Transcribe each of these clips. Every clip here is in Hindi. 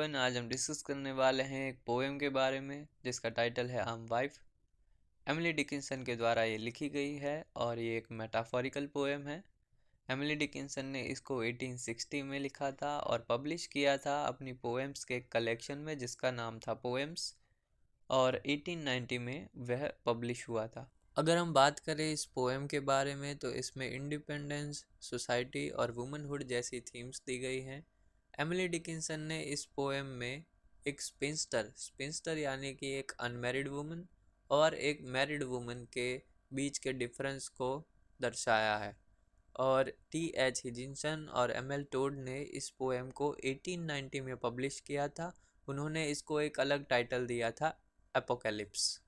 एवरीवन, आज हम डिस्कस करने वाले हैं एक पोएम के बारे में जिसका टाइटल है आई एम वाइफ। एमिली डिकिंसन के द्वारा ये लिखी गई है और ये एक मेटाफोरिकल पोएम है। एमिली डिकिंसन ने इसको 1860 में लिखा था और पब्लिश किया था अपनी पोएम्स के कलेक्शन में जिसका नाम था पोएम्स, और 1890 में वह पब्लिश हुआ था। अगर हम बात करें इस पोएम के बारे में तो इसमें इंडिपेंडेंस, सोसाइटी और वुमनहुड जैसी थीम्स दी गई हैं। एमिली डिकिंसन ने इस पोएम में एक स्पिंस्टर यानी कि एक अनमैरिड वुमन और एक मैरिड वुमन के बीच के डिफरेंस को दर्शाया है। और T.H. हिजिंसन और M.L. टोड ने इस पोएम को 1890 में पब्लिश किया था। उन्होंने इसको एक अलग टाइटल दिया था, एपोकैलिप्स।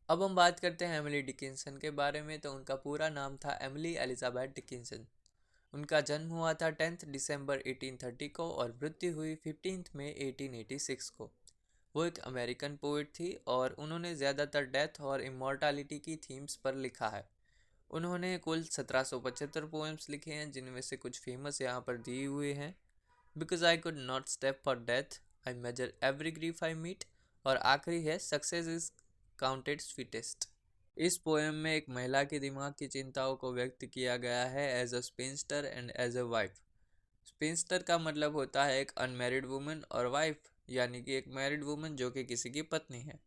अब हम बात करते हैं एमिली डिकिंसन के बारे में। तो उनका पूरा नाम था एमिली एलिजाबेथ डिकिंसन। उनका जन्म हुआ था 10 दिसंबर 1830 को और मृत्यु हुई 15 मई 1886 को। वो एक अमेरिकन पोइट थी और उन्होंने ज़्यादातर डेथ और इमॉर्टैलिटी की थीम्स पर लिखा है। उन्होंने कुल 1775 पोएम्स लिखे हैं, जिनमें से कुछ फेमस यहाँ पर दिए हुए हैं। Because I could not step for death, I measure every grief I meet, और आखिरी है सक्सेस इज काउंटेड स्वीटेस्ट। इस पोएम में एक महिला के दिमाग की चिंताओं को व्यक्त किया गया है as a spinster and as a wife. Spinster का मतलब होता है एक अनमैरिड वुमन और वाइफ यानी कि एक मैरिड वुमन जो कि किसी की पत्नी है।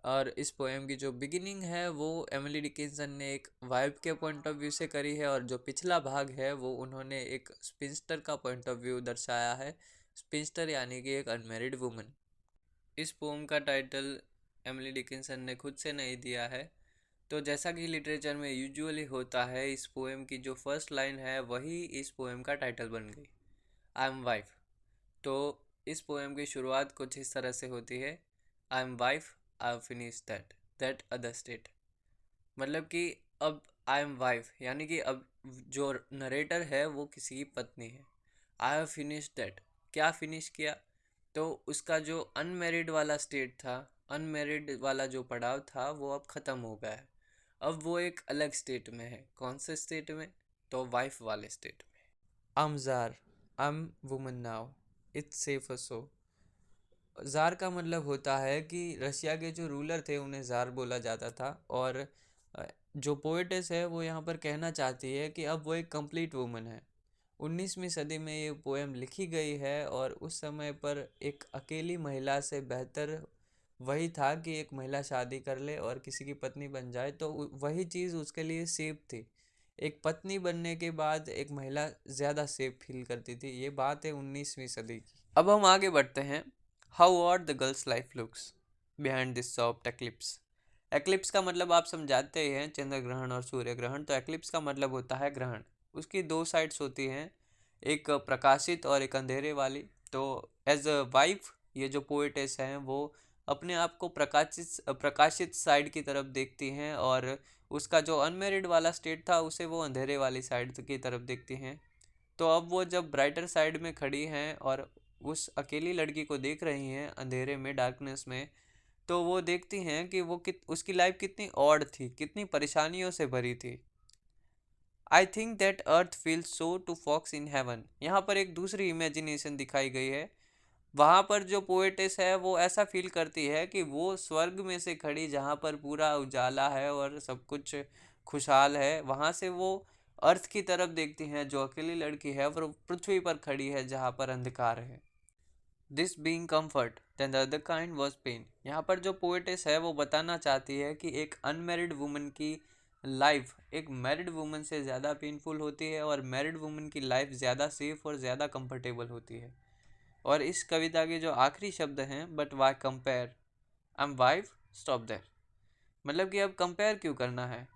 और इस पोएम की जो बिगिनिंग है वो एमिली डिकिंसन ने एक वाइफ के पॉइंट ऑफ व्यू से करी है और जो पिछला भाग है वो उन्होंने एक स्पिंस्टर का पॉइंट ऑफ व्यू दर्शाया है। स्पिंस्टर यानी कि एक अनमैरिड वुमन। इस पोएम का टाइटल एमिली डिकिंसन ने खुद से नहीं दिया है। तो जैसा कि लिटरेचर में यूजुअली होता है, इस पोएम की जो फर्स्ट लाइन है वही इस पोएम का टाइटल बन गई, आई एम वाइफ। तो इस पोएम की शुरुआत कुछ इस तरह से होती है, आई am wife, I have finish that other state. मतलब कि अब आई एम वाइफ यानी कि अब जो नरेटर है वो किसी की पत्नी है। आई हैव फिनिश दैट, क्या फिनिश किया? तो उसका जो अनमेरिड वाला स्टेट था, अनमेरिड वाला जो पड़ाव था वो अब ख़त्म हो गया है। अब वो एक अलग स्टेट में है। कौन से स्टेट में? तो वाइफ वाले स्टेट में। I'm Zar, I'm woman now, it's safer so। ज़ार का मतलब होता है कि रशिया के जो रूलर थे उन्हें ज़ार बोला जाता था। और जो पोएटेस है वो यहाँ पर कहना चाहती है कि अब वो एक कंप्लीट वुमन है। 19वीं सदी में ये पोएम लिखी गई है और उस समय पर एक अकेली महिला से बेहतर वही था कि एक महिला शादी कर ले और किसी की पत्नी बन जाए, तो वही चीज़ उसके लिए सेफ थी। एक पत्नी बनने के बाद एक महिला ज़्यादा सेफ फील करती थी। ये बात है 19वीं सदी की। अब हम आगे बढ़ते हैं। How odd the girls life looks behind this soft eclipse. Eclipse का मतलब आप समझाते ही हैं, चंद्र ग्रहण और सूर्य ग्रहण। तो एक्लिप्स का मतलब होता है ग्रहण। उसकी दो साइड्स होती हैं, एक प्रकाशित और एक अंधेरे वाली। तो एज अ वाइफ ये जो पोएटेस हैं वो अपने आप को प्रकाशित साइड की तरफ देखती हैं और उसका जो अनमेरिड वाला स्टेट था उसे वो अंधेरे वाली साइड की तरफ देखती हैं। तो अब वो जब ब्राइटर साइड में खड़ी हैं और उस अकेली लड़की को देख रही हैं अंधेरे में, डार्कनेस में, तो वो देखती हैं कि वो उसकी लाइफ कितनी ऑड थी, कितनी परेशानियों से भरी थी। I think that earth feels so to folks in heaven. यहाँ पर एक दूसरी इमेजिनेशन दिखाई गई है। वहाँ पर जो पोएटेस है वो ऐसा फील करती है कि वो स्वर्ग में से खड़ी, जहाँ पर पूरा उजाला है और सब कुछ खुशहाल है, वहाँ से वो अर्थ की तरफ देखती हैं। जो अकेली लड़की है वो पृथ्वी पर खड़ी है जहाँ पर अंधकार है। This being comfort then the other kind was pain. यहाँ पर जो पोएटेस है वो बताना चाहती है कि एक अनमेरिड वुमन की लाइफ एक मैरिड वुमन से ज़्यादा पेनफुल होती है और मैरिड वुमन की लाइफ ज़्यादा सेफ और ज़्यादा कंफर्टेबल होती है। और इस कविता के जो आखिरी शब्द हैं, but why compare, I am wife, stop there. मतलब कि अब कंपेयर क्यों करना है।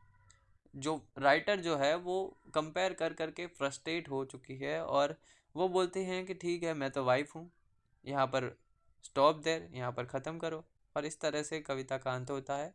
जो राइटर जो है वो कंपेयर कर करके फ्रस्ट्रेट हो चुकी है और वो बोलते हैं कि ठीक है, मैं तो वाइफ हूँ, यहाँ पर स्टॉप देयर, यहाँ पर ख़त्म करो। और इस तरह से कविता का अंत होता है।